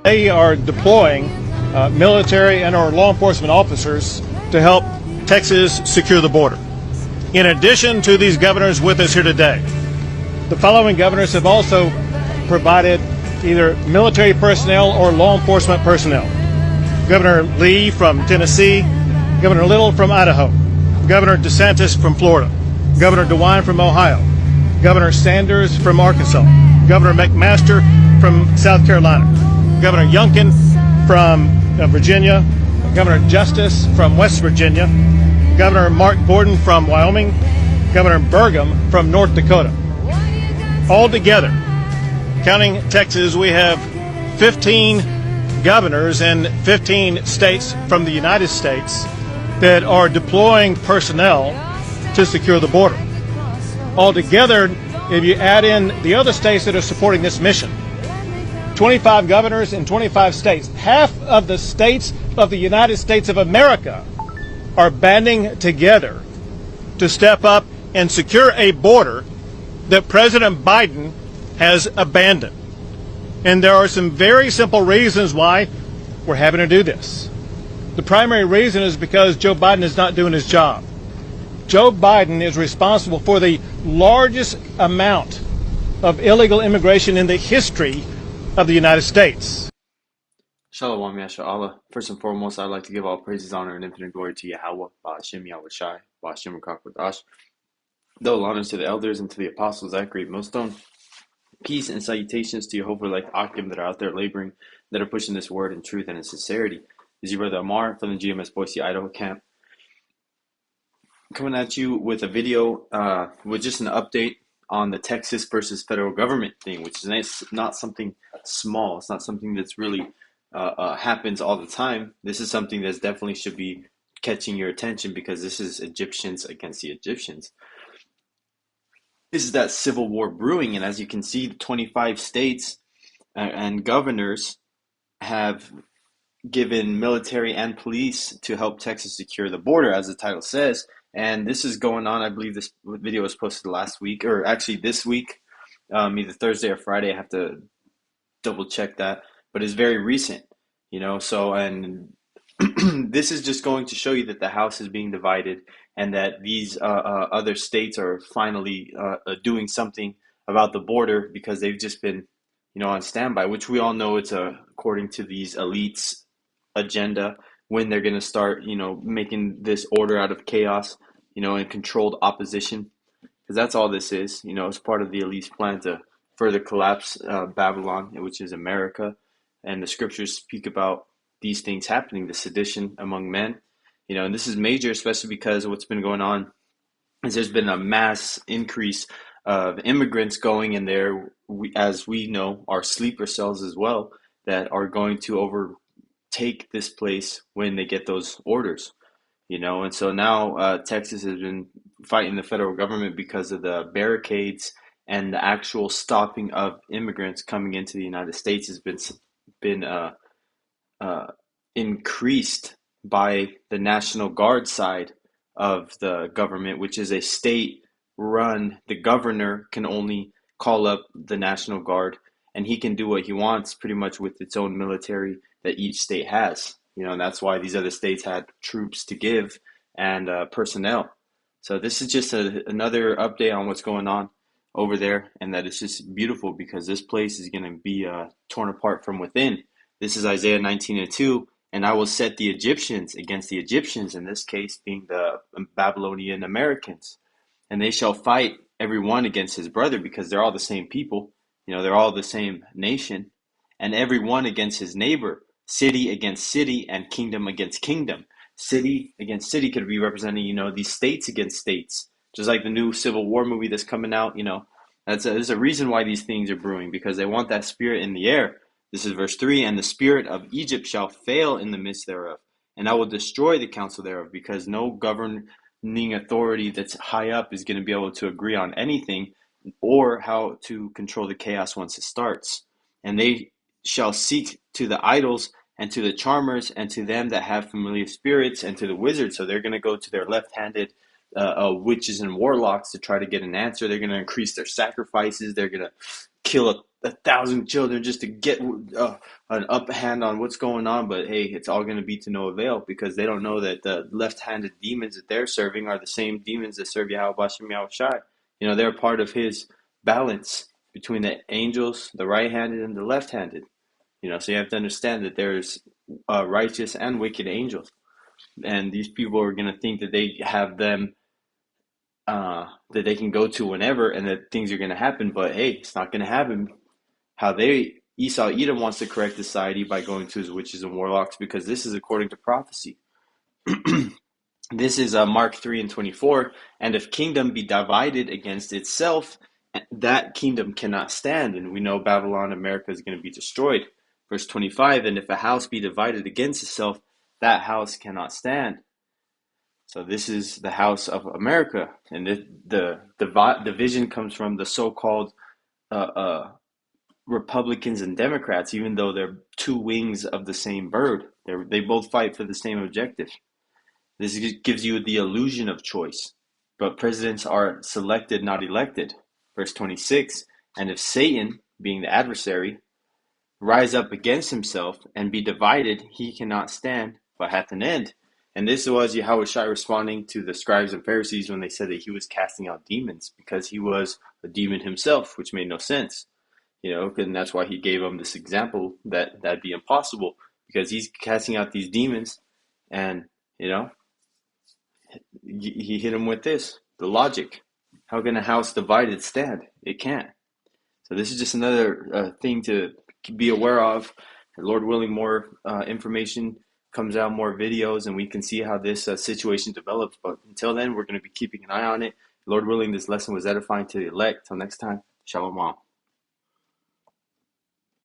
They are deploying military and or law enforcement officers to help Texas secure the border. In addition to these governors with us here today, the following governors have also provided either military personnel or law enforcement personnel. Governor Lee from Tennessee, Governor Little from Idaho, Governor DeSantis from Florida, Governor DeWine from Ohio, Governor Sanders from Arkansas, Governor McMaster from South Carolina, Governor Youngkin from Virginia, Governor Justice from West Virginia, Governor Mark Gordon from Wyoming, Governor Burgum from North Dakota. All together, counting Texas, we have 15 governors in 15 states from the United States that are deploying personnel to secure the border. Altogether, if you add in the other states that are supporting this mission, 25 governors in 25 states, half of the states of the United States of America are banding together to step up and secure a border that President Biden has abandoned. And there are some very simple reasons why we're having to do this. The primary reason is because Joe Biden is not doing his job. Joe Biden is responsible for the largest amount of illegal immigration in the history of the United States. Shalom, Yasha Allah. First and foremost, I'd like to give all praises, honor, and infinite glory to Yahweh, Ba'ashem Yahweh Shai, Ba'ashem Rakakwadash. Double honors to the elders and to the apostles, that great millstone. Peace and salutations to Jehovah like Akim that are out there laboring, that are pushing this word in truth and in sincerity. This is your brother Amar from the GMS Boise, Idaho camp. Coming at you with a video with just an update on the Texas versus federal government thing, which is not something small. It's not something that's really happens all the time. This is something that definitely should be catching your attention because this is Egyptians against the Egyptians. This is that civil war brewing, and as you can see, 25 states and governors have given military and police to help Texas secure the border, as the title says. And this is going on. I believe this video was posted last week, or actually this week, either Thursday or Friday. I have to double check that, but it's very recent, you know. So, and this is just going to show you that the House is being divided, and that these other states are finally doing something about the border because they've just been, you know, on standby. Which we all know it's according to these elites' agenda, when they're going to start, you know, making this order out of chaos, you know, and controlled opposition, because that's all this is. You know, it's part of the elite's plan to further collapse Babylon, which is America. And the scriptures speak about these things happening, the sedition among men, you know, and this is major, especially because what's been going on is there's been a mass increase of immigrants going in there, as we know, are sleeper cells as well, that are going to overtake this place when they get those orders, you know. And so now Texas has been fighting the federal government because of the barricades, and the actual stopping of immigrants coming into the United States has been increased by the National Guard side of the government, which is a state run. The governor can only call up the National Guard, and he can do what he wants pretty much with its own military that each state has, you know. And that's why these other states had troops to give and personnel. So this is just another update on what's going on over there, and that it's just beautiful because this place is going to be torn apart from within. This is Isaiah 19:2, and I will set the Egyptians against the Egyptians, in this case being the Babylonian Americans, and they shall fight every one against his brother, because they're all the same people, you know, they're all the same nation, and every one against his neighbor, city against city, and kingdom against kingdom. City against city could be representing, you know, these states against states, just like the new Civil War movie that's coming out, you know. There's a reason why these things are brewing, because they want that spirit in the air. This is verse 3, and the spirit of Egypt shall fail in the midst thereof, and I will destroy the counsel thereof, because no governing authority that's high up is going to be able to agree on anything or how to control the chaos once it starts. And they shall seek to the idols and to the charmers and to them that have familiar spirits and to the wizards. So they're going to go to their left-handed witches and warlocks to try to get an answer. They're going to increase their sacrifices. They're going to kill 1,000 children just to get an up hand on what's going on. But hey, it's all going to be to no avail because they don't know that the left-handed demons that they're serving are the same demons that serve Yahweh Bashem Yahweh Shai. They're part of his balance between the angels, the right-handed and the left-handed. So you have to understand that there's righteous and wicked angels. And these people are going to think that they have them, that they can go to whenever and that things are going to happen. But hey, it's not going to happen. Esau Edom wants to correct society by going to his witches and warlocks because this is according to prophecy. This is Mark 3:24. And if kingdom be divided against itself, that kingdom cannot stand. And we know Babylon, America is going to be destroyed. Verse 25, and if a house be divided against itself, that house cannot stand. So this is the house of America. And the division comes from the so-called Republicans and Democrats, even though they're two wings of the same bird. They both fight for the same objective. This gives you the illusion of choice. But presidents are selected, not elected. Verse 26, and if Satan, being the adversary, rise up against himself and be divided, he cannot stand, but hath an end. And this was Yahweh Shai responding to the scribes and Pharisees when they said that he was casting out demons because he was a demon himself, which made no sense. And that's why he gave them this example that that'd be impossible because he's casting out these demons and, he hit him with this, the logic. How can a house divided stand? It can't. So this is just another thing to be aware of. Lord willing, more information comes out, more videos, and we can see how this situation develops. But until then, we're going to be keeping an eye on it. Lord willing, this lesson was edifying to the elect. Till next time, Shalom.